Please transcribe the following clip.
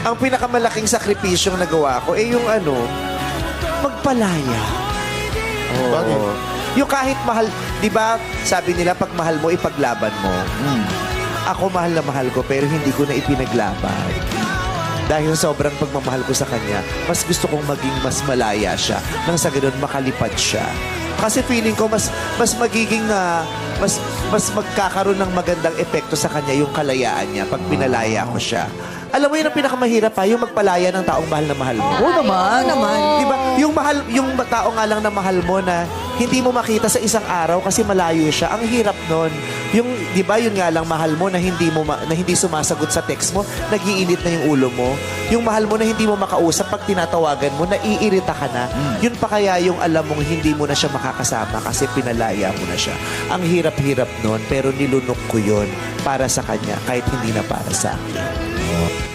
Ang pinakamalaking sakripisyong nagawa ko, yung magpalaya. Oo. Bakit? Yung kahit mahal, di ba, sabi nila, pag mahal mo, ipaglaban mo. Ako mahal na mahal ko, pero hindi ko na ipinaglaban. Dahil sobrang pagmamahal ko sa kanya, mas gusto kong maging mas malaya siya. Nang sa ganun, makalipad siya. Kasi feeling ko, mas magiging, mas magkakaroon ng magandang epekto sa kanya yung kalayaan niya pag pinalaya ko siya. Alam mo yun ang pinakamahirap pa, yung magpalaya ng taong mahal na mahal mo. Oo naman. Di ba? Yung tao nga lang na mahal mo na hindi mo makita sa isang araw kasi malayo siya. Ang hirap nun. Yung, di ba, yun nga lang mahal mo na hindi sumasagot sa text mo, nagiinit na yung ulo mo. Yung mahal mo na hindi mo makausap pag tinatawagan mo, naiirita ka na. Yun pa kaya yung alam mong hindi mo na siya makakasama kasi pinalaya mo na siya. Ang hirap-hirap nun, pero nilunok ko yun para sa kanya kahit hindi na para sa akin.